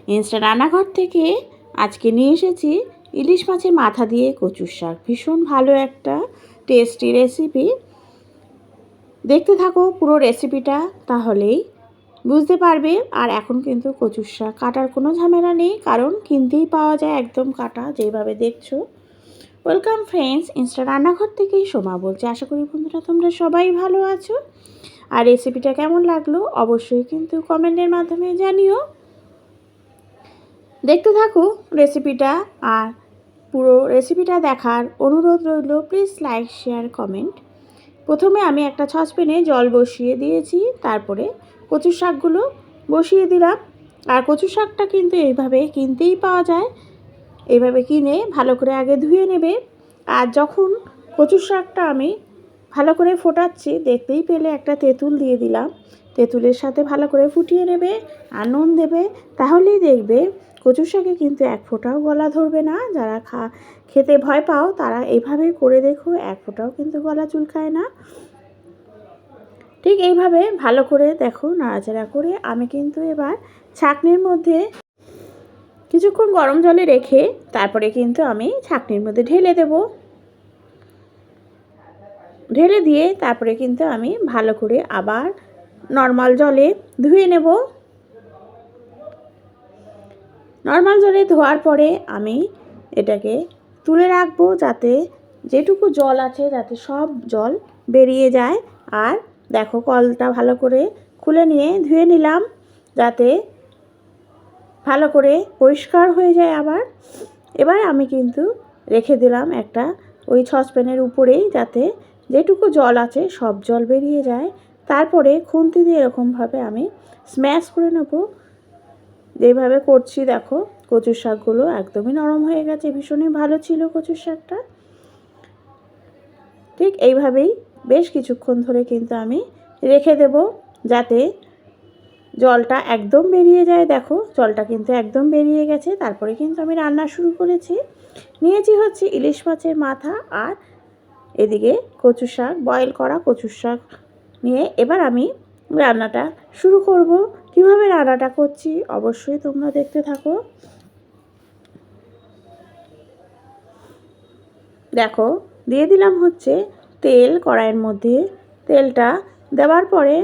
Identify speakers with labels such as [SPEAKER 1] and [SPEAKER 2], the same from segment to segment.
[SPEAKER 1] Insta রান্নাঘর থেকে আজকে নিয়ে এসেছি ইলিশ মাছের মাথা দিয়ে কচুর শাক। ভীষণ ভালো একটা টেস্টি রেসিপি। দেখতে থাকো পুরো রেসিপিটা, তাহলেই বুঝতে পারবে। আর এখন কিন্তু কচুর শাক কাটার কোনো ঝামেলা নেই, কারণ কিনতেই পাওয়া যায় একদম কাটা, যেভাবে দেখছো। ওয়েলকাম ফ্রেন্ডস, ইনস্টা রান্নাঘর থেকেই সোমা বলছি। আশা করি বন্ধুরা তোমরা সবাই ভালো আছো। আর রেসিপিটা কেমন লাগলো অবশ্যই কিন্তু কমেন্টের মাধ্যমে জানিও। দেখতে থাকো রেসিপিটা, আর পুরো রেসিপিটা দেখার অনুরোধ রইল। Please like, share, comment. প্রথমে আমি একটা সসপ্যানে জল বসিয়ে দিয়েছি, তারপরে কচু শাকগুলো বসিয়ে দিলাম। আর কচু শাকটা কিন্তু এইভাবে কিনতেই পাওয়া যায়। এইভাবে কিনে ভালো করে আগে ধুয়ে নেবে। আর যখন কচু শাকটা আমি ভালো করে ফোটাচ্ছি, দেখতেই পেলে একটা তেঁতুল দিয়ে দিলাম। তেঁতুলের সাথে ভালো করে ফুটিয়ে নেবে আর নুন দেবে, তাহলেই দেখবে কচু শাকে কিন্তু এক ফোঁটাও গলা ধরবে না। যারা খেতে ভয় পাও তারা এইভাবে করে দেখো, এক ফোঁটাও কিন্তু গলা চুলকায় না। ঠিক এইভাবে ভালো করে দেখো নাড়াচাড়া করে আমি কিন্তু এবার ছাঁকনির মধ্যে কিছুক্ষণ গরম জলে রেখে তারপরে কিন্তু আমি ছাঁকনির মধ্যে ঢেলে দেব। ঢেলে দিয়ে তারপরে কিন্তু আমি ভালো করে আবার নর্মাল জলে ধুয়ে নেব। নর্মাল জলে ধোয়ার পরে আমি এটাকে তুলে রাখবো, যাতে যেটুকু জল আছে যাতে সব জল বেরিয়ে যায়। আর দেখো কলটা ভালো করে খুলে নিয়ে ধুয়ে নিলাম, যাতে ভালো করে পরিষ্কার হয়ে যায় আবার। এবার আমি কিন্তু রেখে দিলাম একটা ওই সসপ্যানের উপরেই, যাতে যেটুকু জল আছে সব জল বেরিয়ে যায়। তারপরে খুন্তি দিয়ে এরকমভাবে আমি স্ম্যাশ করে নেব, যেভাবে করছি। দেখো কচুর শাকগুলো একদমই নরম হয়ে গেছে, ভীষণই ভালো ছিল কচুর শাকটা। ঠিক এইভাবেই বেশ কিছুক্ষণ ধরে কিন্তু আমি রেখে দেব, যাতে জলটা একদম বেরিয়ে যায়। দেখো জলটা কিন্তু একদম বেরিয়ে গেছে। তারপরে কিন্তু আমি রান্না শুরু করেছি। নিয়েছি হচ্ছে ইলিশ মাছের মাথা, আর এদিকে কচু শাক, বয়েল করা কচু শাক নিয়ে এবার আমি রান্নাটা শুরু করব। কিভাবে রান্নাটা করছি অবশ্যই তোমরা দেখতে থাকো। দেখো দিয়ে দিলাম হচ্ছে তেল কড়াইয়ের মধ্যে। তেলটা দেওয়ার পরে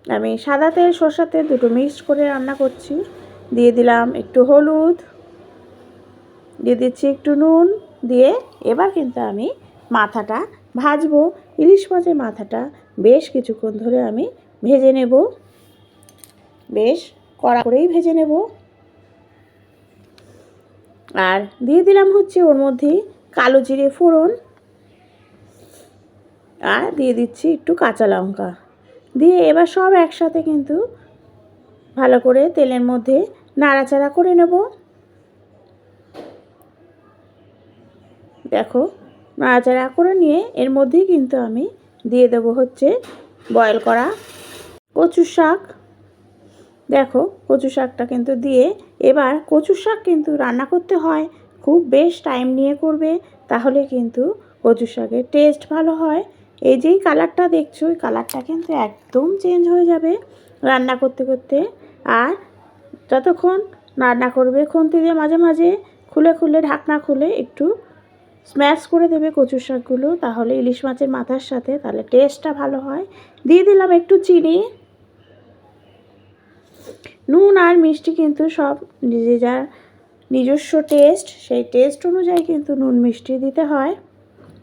[SPEAKER 1] আমি সাদা তেল সরষের তেল দুটো মিক্সড করে রান্না করছি। দিয়ে দিলাম একটু হলুদ, দিয়ে দিচ্ছি একটু নুন, দিয়ে এবার কিন্তু আমি মাথাটা ভাজবো। ইলিশ মাছের মাথাটা বেশ কিছুক্ষণ ধরে আমি ভেজে নেব, বেশ কড়া করেই ভেজে নেব। আর দিয়ে দিলাম হচ্ছে ওর মধ্যে কালো জিরে ফোড়ন, আর দিয়ে দিচ্ছি একটু কাঁচা লঙ্কা দিয়ে এবার সব একসাথে কিন্তু ভালো করে তেলের মধ্যে নাড়াচাড়া করে নেব। দেখো নাড়াচাড়া করে নিয়ে এর মধ্যেই কিন্তু আমি দিয়ে দেবো হচ্ছে বয়েল করা কচু শাক। দেখো কচু শাকটা কিন্তু দিয়ে এবার কচু শাক কিন্তু রান্না করতে হয় খুব বেশ টাইম নিয়ে করবে, তাহলে কিন্তু কচু শাকের টেস্ট ভালো হয়। এই যেই কালারটা দেখছো, ওই কালারটা কিন্তু একদম চেঞ্জ হয়ে যাবে রান্না করতে করতে। আর যতক্ষণ রান্না করবে খুন্তি দিয়ে মাঝে মাঝে খুলে খুলে ঢাকনা খুলে একটু স্ম্যাশ করে দেবে কচু শাকগুলো, তাহলে ইলিশ মাছের মাথার সাথে, তাহলে টেস্টটা ভালো হয়। দিয়ে দিলাম একটু চিনি। নুন আর মিষ্টি কিন্তু সব যার নিজস্ব টেস্ট, সেই টেস্ট অনুযায়ী কিন্তু নুন মিষ্টি দিতে হয়,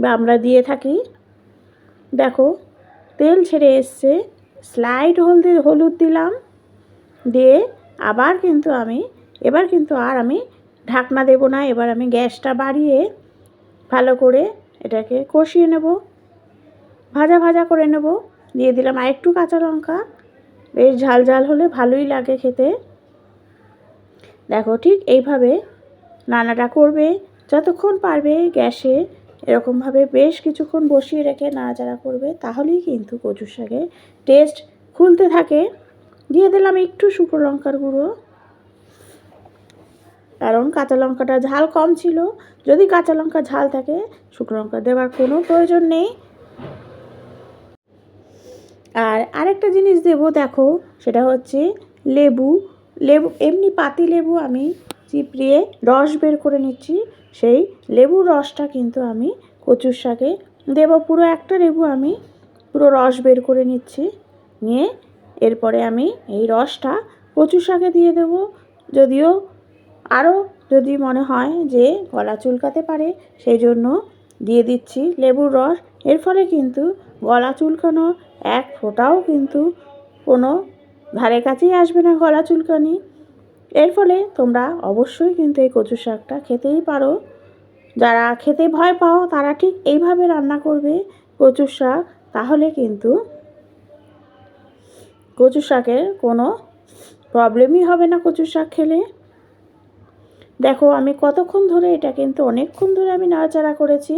[SPEAKER 1] বা আমরা দিয়ে থাকি। দেখো তেল ছেড়ে এসছে, স্লাইড হলুদ দিলাম, দিয়ে আবার কিন্তু এবার কিন্তু আর আমি ঢাকনা দেব না। এবার আমি গ্যাসটা বাড়িয়ে ভালো করে এটাকে কষিয়ে নেব, ভাজা ভাজা করে নেব। দিয়ে দিলাম আর একটু কাঁচা লঙ্কা, বেশ ঝাল ঝাল হলে ভালোই লাগে খেতে। দেখো ঠিক এইভাবে রান্নাটা করবে যতক্ষণ পারবে গ্যাসে, এরকমভাবে বেশ কিছুক্ষণ বসিয়ে রেখে নাড়াচাড়া করবে, তাহলেই কিন্তু কচু শাকের টেস্ট খুলতে থাকে। দিয়ে দিলাম একটু শুকনো লঙ্কার গুঁড়ো, কারণ কাঁচা লঙ্কাটা ঝাল কম ছিল। যদি কাঁচা লঙ্কা ঝাল থাকে শুকনো লঙ্কা দেওয়ার কোনো প্রয়োজন নেই। আর আরেকটা জিনিস দেবো, দেখো, সেটা হচ্ছে লেবু। লেবু এমনি পাতি লেবু আমি চিপড়িয়ে রস বের করে নিচ্ছি, সেই লেবুর রসটা কিন্তু আমি কচুর শাকে দেবো। পুরো একটা লেবু আমি পুরো রস বের করে নিচ্ছি, নিয়ে এরপরে আমি এই রসটা কচুর শাকে দিয়ে দেবো। যদিও আরও যদি মনে হয় যে গলা চুলকাতে পারে, সেই জন্য দিয়ে দিচ্ছি লেবুর রস। এর ফলে কিন্তু গলা চুলকানো এক ফোঁটাও কিন্তু কোনো ধারে কাছেই আসবে না গলা চুলকানি। এর ফলে তোমরা অবশ্যই কিন্তু এই কচু শাকটা খেতেই পারো। যারা খেতে ভয় পাও তারা ঠিক এইভাবে রান্না করবে কচুর শাক, তাহলে কিন্তু কচু শাকের কোনো প্রবলেমই হবে না কচু শাক খেলে। দেখো আমি কতক্ষণ ধরে, এটা কিন্তু অনেকক্ষণ ধরে আমি নাড়াচাড়া করেছি।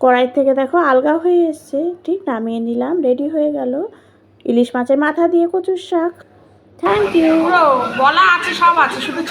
[SPEAKER 1] কড়াই থেকে দেখো আলগা হয়ে এসছে, ঠিক নামিয়ে নিলাম, রেডি হয়ে গেল ইলিশ মাছের মাথা দিয়ে কচুর শাক। Thank you.
[SPEAKER 2] বলা আছে, সব আছে, শুধু